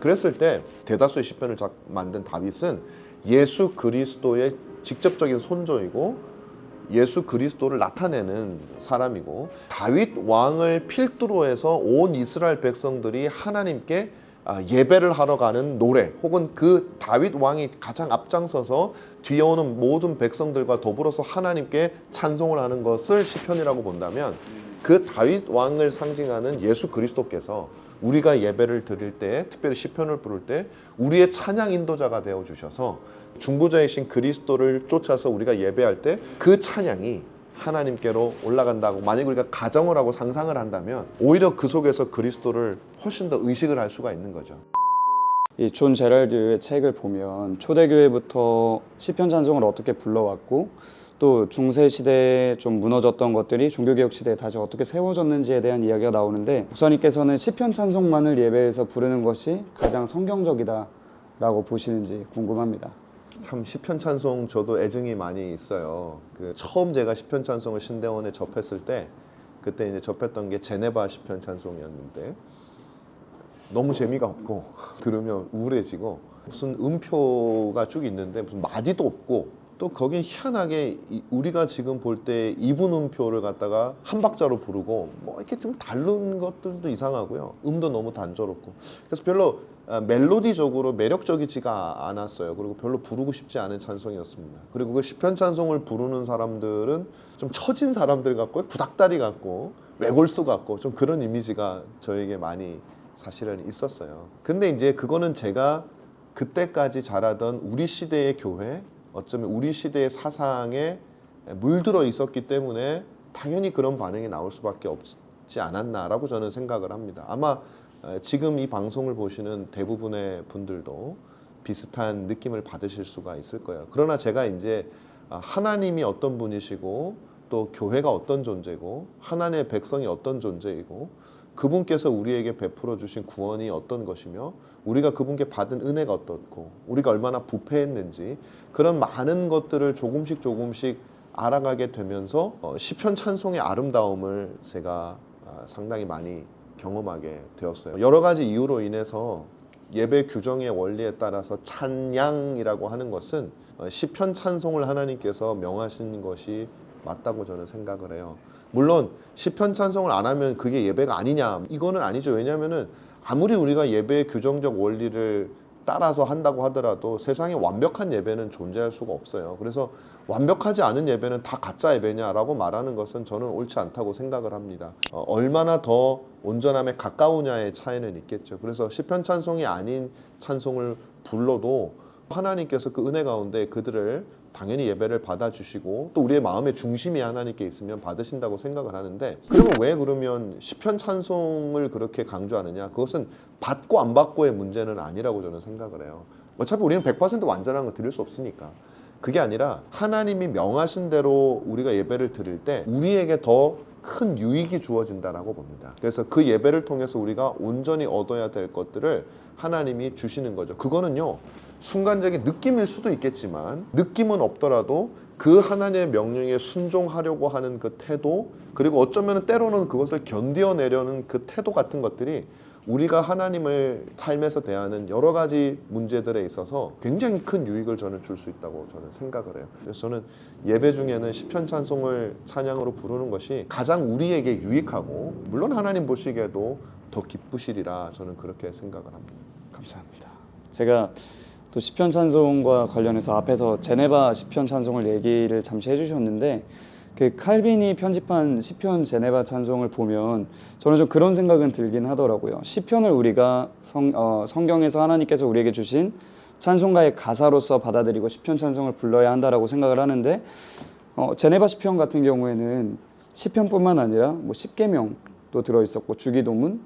그랬을 때 대다수의 시편을 만든 다윗은 예수 그리스도의 직접적인 손조이고 예수 그리스도를 나타내는 사람이고, 다윗 왕을 필두로 해서 온 이스라엘 백성들이 하나님께 예배를 하러 가는 노래, 혹은 그 다윗 왕이 가장 앞장서서 뒤에 오는 모든 백성들과 더불어서 하나님께 찬송을 하는 것을 시편이라고 본다면, 그 다윗 왕을 상징하는 예수 그리스도께서 우리가 예배를 드릴 때, 특별히 시편을 부를 때 우리의 찬양 인도자가 되어 주셔서 중보자이신 그리스도를 쫓아서 우리가 예배할 때 그 찬양이 하나님께로 올라간다고 만약 우리가 가정을 하고 상상을 한다면, 오히려 그 속에서 그리스도를 훨씬 더 의식을 할 수가 있는 거죠. 이 존 제럴드의 책을 보면 초대교회부터 시편 찬송을 어떻게 불러왔고, 또 중세 시대에 좀 무너졌던 것들이 종교개혁 시대에 다시 어떻게 세워졌는지에 대한 이야기가 나오는데, 목사님께서는 시편 찬송만을 예배에서 부르는 것이 가장 성경적이다라고 보시는지 궁금합니다. 참 시편 찬송 저도 애증이 많이 있어요. 처음 제가 시편 찬송을 신대원에 접했을 때, 그때 이제 접했던 게 제네바 시편 찬송이었는데 너무 재미가 없고 들으면 우울해지고, 무슨 음표가 쭉 있는데 무슨 마디도 없고, 또 거긴 희한하게 우리가 지금 볼 때 이분 음표를 갖다가 한 박자로 부르고 뭐 이렇게 좀 다른 것들도 이상하고요. 음도 너무 단조롭고, 그래서 별로 멜로디적으로 매력적이지가 않았어요. 그리고 별로 부르고 싶지 않은 찬송이었습니다. 그리고 그 시편 찬송을 부르는 사람들은 좀 처진 사람들 같고 구닥다리 같고 외골수 같고 좀 그런 이미지가 저에게 많이 사실은 있었어요. 근데 이제 그거는 제가 그때까지 자라던 우리 시대의 교회, 어쩌면 우리 시대의 사상에 물들어 있었기 때문에 당연히 그런 반응이 나올 수밖에 없지 않았나라고 저는 생각을 합니다. 아마 지금 이 방송을 보시는 대부분의 분들도 비슷한 느낌을 받으실 수가 있을 거예요. 그러나 제가 이제 하나님이 어떤 분이시고 또 교회가 어떤 존재고 하나님의 백성이 어떤 존재이고 그분께서 우리에게 베풀어 주신 구원이 어떤 것이며 우리가 그분께 받은 은혜가 어떻고 우리가 얼마나 부패했는지, 그런 많은 것들을 조금씩 알아가게 되면서 시편 찬송의 아름다움을 제가 상당히 많이 경험하게 되었어요. 여러 가지 이유로 인해서 예배 규정의 원리에 따라서 찬양이라고 하는 것은 시편 찬송을 하나님께서 명하신 것이 맞다고 저는 생각을 해요. 물론 시편 찬송을 안 하면 그게 예배가 아니냐, 이거는 아니죠. 왜냐하면은 아무리 우리가 예배의 규정적 원리를 따라서 한다고 하더라도 세상에 완벽한 예배는 존재할 수가 없어요. 그래서 완벽하지 않은 예배는 다 가짜 예배냐라고 말하는 것은 저는 옳지 않다고 생각을 합니다. 얼마나 더 온전함에 가까우냐의 차이는 있겠죠. 그래서 시편 찬송이 아닌 찬송을 불러도 하나님께서 그 은혜 가운데 그들을 당연히 예배를 받아주시고 또 우리의 마음의 중심이 하나님께 있으면 받으신다고 생각을 하는데, 그러면 시편 찬송을 그렇게 강조하느냐? 그것은 받고 안 받고의 문제는 아니라고 저는 생각을 해요. 어차피 우리는 100% 완전한 거 드릴 수 없으니까. 그게 아니라 하나님이 명하신 대로 우리가 예배를 드릴 때 우리에게 더 큰 유익이 주어진다라고 봅니다. 그래서 그 예배를 통해서 우리가 온전히 얻어야 될 것들을 하나님이 주시는 거죠. 그거는요, 순간적인 느낌일 수도 있겠지만 느낌은 없더라도 그 하나님의 명령에 순종하려고 하는 그 태도, 그리고 어쩌면 때로는 그것을 견뎌내려는 그 태도 같은 것들이 우리가 하나님을 삶에서 대하는 여러 가지 문제들에 있어서 굉장히 큰 유익을 저는 줄 수 있다고 저는 생각을 해요. 그래서 저는 예배 중에는 시편 찬송을 찬양으로 부르는 것이 가장 우리에게 유익하고, 물론 하나님 보시기에도 더 기쁘시리라 저는 그렇게 생각을 합니다. 감사합니다. 제가 또 시편 찬송과 관련해서 앞에서 제네바 시편 찬송을 얘기를 잠시 해주셨는데, 그 칼빈이 편집한 시편 제네바 찬송을 보면 저는 좀 그런 생각은 들긴 하더라고요. 시편을 우리가 성경에서 하나님께서 우리에게 주신 찬송가의 가사로서 받아들이고 시편 찬송을 불러야 한다라고 생각을 하는데, 제네바 시편 같은 경우에는 시편뿐만 아니라 뭐 십계명도 들어있었고 주기도문,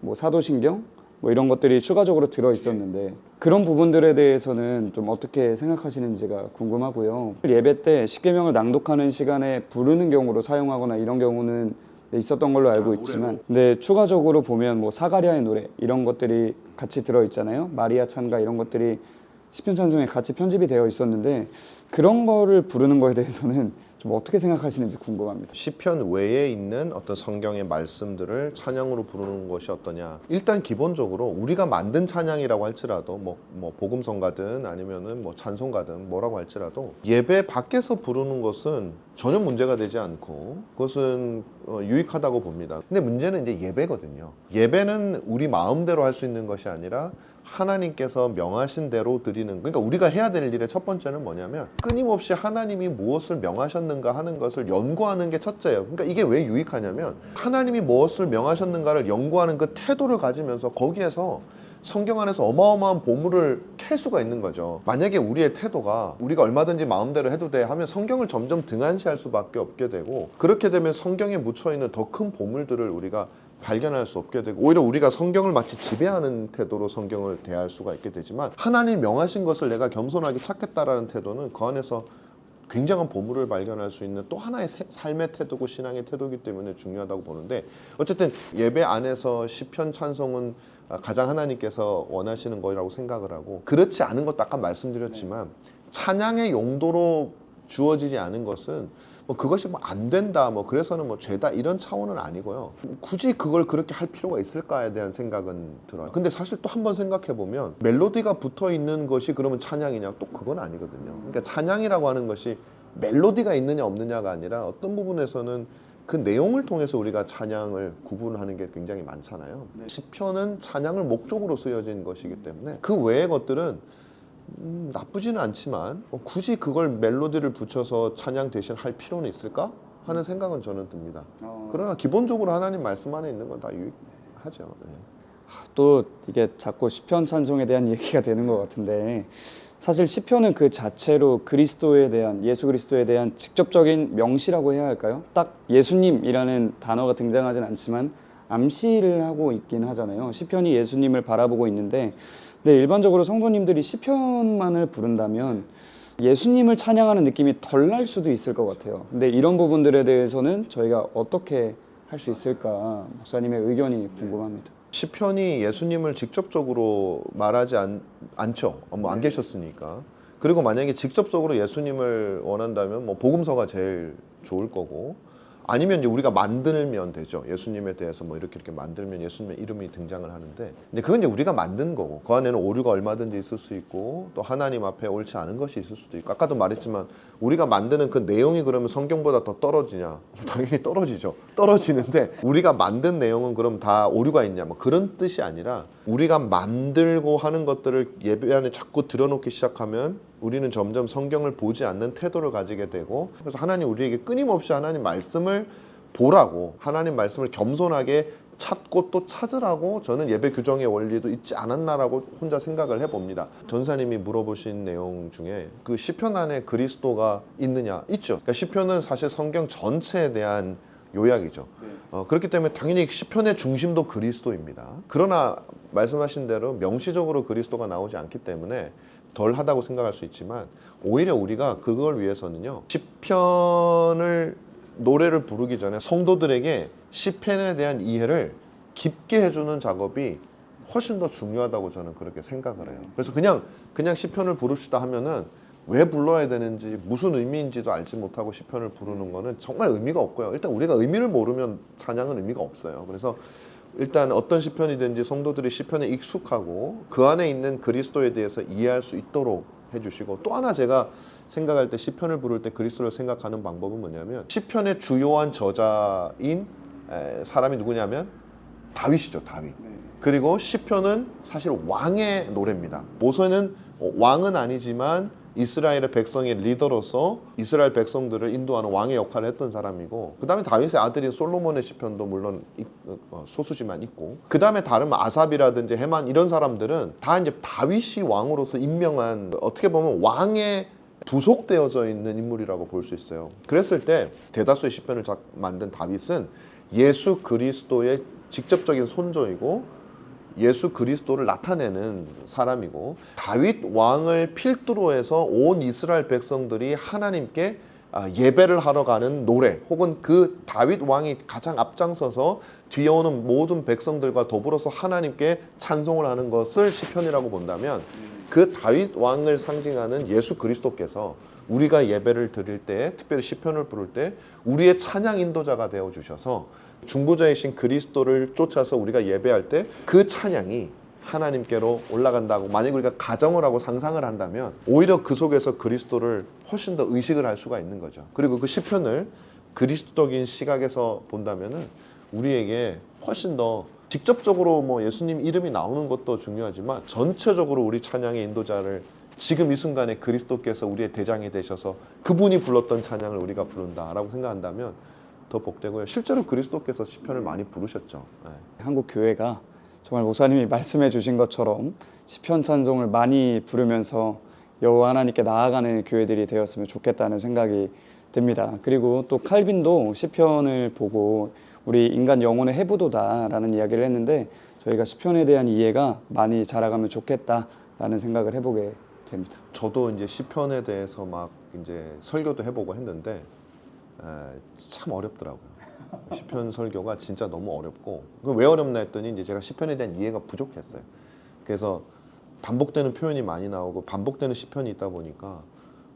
뭐 사도신경, 뭐 이런 것들이 추가적으로 들어있었는데, 그런 부분들에 대해서는 좀 어떻게 생각하시는지가 궁금하고요. 예배 때 십계명을 낭독하는 시간에 부르는 경우로 사용하거나 이런 경우는 있었던 걸로 알고 있지만, 근데 추가적으로 보면 뭐 사가랴의 노래 이런 것들이 같이 들어있잖아요. 마리아 찬가 이런 것들이 시편 찬송에 같이 편집이 되어 있었는데, 그런 거를 부르는 거에 대해서는 좀 어떻게 생각하시는지 궁금합니다. 시편 외에 있는 어떤 성경의 말씀들을 찬양으로 부르는 것이 어떠냐. 일단 기본적으로 우리가 만든 찬양이라고 할지라도 뭐 복음성가든 아니면은 뭐 찬송가든 뭐라고 할지라도 예배 밖에서 부르는 것은 전혀 문제가 되지 않고 그것은 유익하다고 봅니다. 근데 문제는 이제 예배거든요. 예배는 우리 마음대로 할 수 있는 것이 아니라 하나님께서 명하신 대로 드리는, 그러니까 우리가 해야 될 일의 첫 번째는 뭐냐면 끊임없이 하나님이 무엇을 명하셨는가 하는 것을 연구하는 게 첫째예요. 그러니까 이게 왜 유익하냐면 하나님이 무엇을 명하셨는가를 연구하는 그 태도를 가지면서 거기에서 성경 안에서 어마어마한 보물을 캘 수가 있는 거죠. 만약에 우리의 태도가 우리가 얼마든지 마음대로 해도 돼 하면 성경을 점점 등한시할 수밖에 없게 되고, 그렇게 되면 성경에 묻혀있는 더 큰 보물들을 우리가 발견할 수 없게 되고, 오히려 우리가 성경을 마치 지배하는 태도로 성경을 대할 수가 있게 되지만, 하나님 명하신 것을 내가 겸손하게 찾겠다라는 태도는 그 안에서 굉장한 보물을 발견할 수 있는 또 하나의 삶의 태도고 신앙의 태도이기 때문에 중요하다고 보는데, 어쨌든 예배 안에서 시편 찬송은 가장 하나님께서 원하시는 거라고 생각을 하고, 그렇지 않은 것도 아까 말씀드렸지만 찬양의 용도로 주어지지 않은 것은 그것이 안 된다, 그래서는 죄다, 이런 차원은 아니고요. 굳이 그걸 그렇게 할 필요가 있을까에 대한 생각은 들어요. 근데 사실 또 한번 생각해 보면 멜로디가 붙어 있는 것이 그러면 찬양이냐? 또 그건 아니거든요. 그러니까 찬양이라고 하는 것이 멜로디가 있느냐 없느냐가 아니라 어떤 부분에서는 그 내용을 통해서 우리가 찬양을 구분하는 게 굉장히 많잖아요. 시편은 찬양을 목적으로 쓰여진 것이기 때문에 그 외의 것들은 나쁘지는 않지만 굳이 그걸 멜로디를 붙여서 찬양 대신 할 필요는 있을까 하는 생각은 저는 듭니다. 그러나 기본적으로 하나님 말씀 안에 있는 건 다 유익하죠. 네. 또 이게 자꾸 시편 찬송에 대한 얘기가 되는 것 같은데, 사실 시편은 그 자체로 그리스도에 대한, 예수 그리스도에 대한 직접적인 명시라고 해야 할까요? 딱 예수님이라는 단어가 등장하진 않지만 암시를 하고 있긴 하잖아요. 시편이 예수님을 바라보고 있는데, 근데 일반적으로 성도님들이 시편만을 부른다면 예수님을 찬양하는 느낌이 덜 날 수도 있을 것 같아요. 근데 이런 부분들에 대해서는 저희가 어떻게 할 수 있을까, 목사님의 의견이 궁금합니다. 시편이 예수님을 직접적으로 말하지 않죠. 안 계셨으니까. 그리고 만약에 직접적으로 예수님을 원한다면 복음서가 제일 좋을 거고, 아니면 이제 우리가 만들면 되죠. 예수님에 대해서 이렇게 만들면 예수님의 이름이 등장을 하는데, 근데 그건 이제 우리가 만든 거고, 그 안에는 오류가 얼마든지 있을 수 있고, 또 하나님 앞에 옳지 않은 것이 있을 수도 있고, 아까도 말했지만 우리가 만드는 그 내용이 그러면 성경보다 더 떨어지냐? 당연히 떨어지죠. 떨어지는데 우리가 만든 내용은 그럼 다 오류가 있냐? 그런 뜻이 아니라, 우리가 만들고 하는 것들을 예배 안에 자꾸 들여놓기 시작하면 우리는 점점 성경을 보지 않는 태도를 가지게 되고, 그래서 하나님 우리에게 끊임없이 하나님 말씀을 보라고, 하나님 말씀을 겸손하게 찾고 또 찾으라고 저는 예배 규정의 원리도 있지 않았나라고 혼자 생각을 해봅니다. 전사님이 물어보신 내용 중에 그 시편 안에 그리스도가 있느냐? 있죠. 그러니까 시편은 사실 성경 전체에 대한 요약이죠. 그렇기 때문에 당연히 시편의 중심도 그리스도입니다. 그러나 말씀하신 대로 명시적으로 그리스도가 나오지 않기 때문에 덜 하다고 생각할 수 있지만, 오히려 우리가 그걸 위해서는요, 시편을 노래를 부르기 전에 성도들에게 시편에 대한 이해를 깊게 해주는 작업이 훨씬 더 중요하다고 저는 그렇게 생각을 해요. 그래서 그냥 시편을 부릅시다 하면은 왜 불러야 되는지, 무슨 의미인지도 알지 못하고 시편을 부르는 거는 정말 의미가 없고요. 일단 우리가 의미를 모르면 찬양은 의미가 없어요. 그래서 일단 어떤 시편이든지 성도들이 시편에 익숙하고 그 안에 있는 그리스도에 대해서 이해할 수 있도록 해주시고, 또 하나 제가 생각할 때 시편을 부를 때 그리스도를 생각하는 방법은 뭐냐면, 시편의 주요한 저자인 사람이 누구냐면 다윗이죠. 다윗. 그리고 시편은 사실 왕의 노래입니다. 모세는 왕은 아니지만 이스라엘의 백성의 리더로서 이스라엘 백성들을 인도하는 왕의 역할을 했던 사람이고, 그 다음에 다윗의 아들인 솔로몬의 시편도 물론 소수지만 있고, 그 다음에 다른 아삽이라든지 헤만, 이런 사람들은 다 이제 다윗이 왕으로서 임명한, 어떻게 보면 왕의 부속되어져 있는 인물이라고 볼 수 있어요. 그랬을 때 대다수의 시편을 만든 다윗은 예수 그리스도의 직접적인 손조이고 예수 그리스도를 나타내는 사람이고, 다윗 왕을 필두로 해서 온 이스라엘 백성들이 하나님께 예배를 하러 가는 노래, 혹은 그 다윗 왕이 가장 앞장서서 뒤에 오는 모든 백성들과 더불어서 하나님께 찬송을 하는 것을 시편이라고 본다면, 그 다윗 왕을 상징하는 예수 그리스도께서 우리가 예배를 드릴 때, 특별히 시편을 부를 때 우리의 찬양 인도자가 되어 주셔서 중보자이신 그리스도를 쫓아서 우리가 예배할 때 그 찬양이 하나님께로 올라간다고 만약 우리가 가정을 하고 상상을 한다면 오히려 그 속에서 그리스도를 훨씬 더 의식을 할 수가 있는 거죠. 그리고 그 시편을 그리스도적인 시각에서 본다면은 우리에게 훨씬 더 직접적으로 뭐 예수님 이름이 나오는 것도 중요하지만 전체적으로 우리 찬양의 인도자를 지금 이 순간에 그리스도께서 우리의 대장이 되셔서 그분이 불렀던 찬양을 우리가 부른다라고 생각한다면 더 복되고요. 실제로 그리스도께서 시편을 많이 부르셨죠. 네. 한국 교회가 정말 목사님이 말씀해 주신 것처럼 시편 찬송을 많이 부르면서 여호와 하나님께 나아가는 교회들이 되었으면 좋겠다는 생각이 듭니다. 그리고 또 칼빈도 시편을 보고 우리 인간 영혼의 해부도다라는 이야기를 했는데 저희가 시편에 대한 이해가 많이 자라가면 좋겠다라는 생각을 해보게 됩니다. 저도 이제 시편에 대해서 막 이제 설교도 해보고 했는데 참 어렵더라고요. 시편 설교가 진짜 너무 어렵고 왜 어렵나 했더니 이제 제가 시편에 대한 이해가 부족했어요. 그래서 반복되는 표현이 많이 나오고 반복되는 시편이 있다 보니까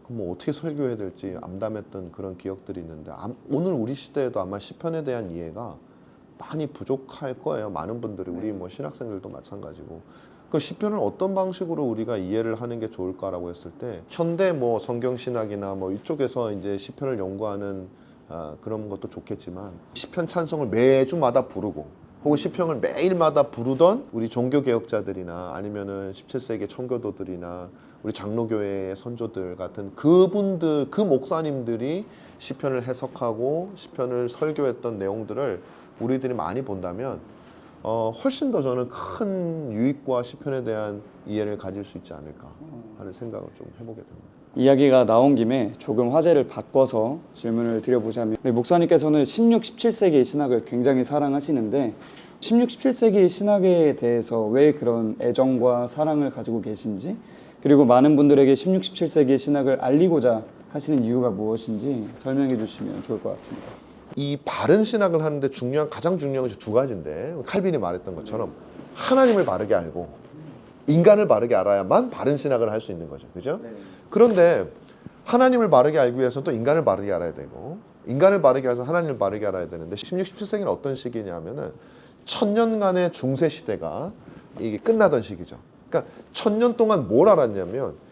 뭐 어떻게 설교해야 될지 암담했던 그런 기억들이 있는데 오늘 우리 시대에도 아마 시편에 대한 이해가 많이 부족할 거예요. 많은 분들이 우리 뭐 신학생들도 마찬가지고. 그 시편을 어떤 방식으로 우리가 이해를 하는 게 좋을까라고 했을 때 현대 뭐 성경 신학이나 뭐 이쪽에서 이제 시편을 연구하는 그런 것도 좋겠지만 시편 찬송을 매주마다 부르고 혹은 시편을 매일마다 부르던 우리 종교개혁자들이나 아니면은 17세기 청교도들이나 우리 장로교회의 선조들 같은 그분들, 그 목사님들이 시편을 해석하고 시편을 설교했던 내용들을 우리들이 많이 본다면 훨씬 더 저는 큰 유익과 시편에 대한 이해를 가질 수 있지 않을까 하는 생각을 좀 해보게 됩니다. 이야기가 나온 김에 조금 화제를 바꿔서 질문을 드려보자면 우리 목사님께서는 16, 17세기 신학을 굉장히 사랑하시는데 16, 17세기 신학에 대해서 왜 그런 애정과 사랑을 가지고 계신지 그리고 많은 분들에게 16, 17세기 신학을 알리고자 하시는 이유가 무엇인지 설명해 주시면 좋을 것 같습니다. 이 바른 신학을 하는데 가장 중요한 것이 두 가지인데 칼빈이 말했던 것처럼 하나님을 바르게 알고 인간을 바르게 알아야만 바른 신학을 할 수 있는 거죠. 그죠? 그런데 하나님을 바르게 알기 위해서는 또 인간을 바르게 알아야 되고 인간을 바르게 해서 하나님을 바르게 알아야 되는데 16, 17세기는 어떤 시기냐면은 1000년간의 중세 시대가 이게 끝나던 시기죠. 그러니까 1000년 동안 뭘 알았냐면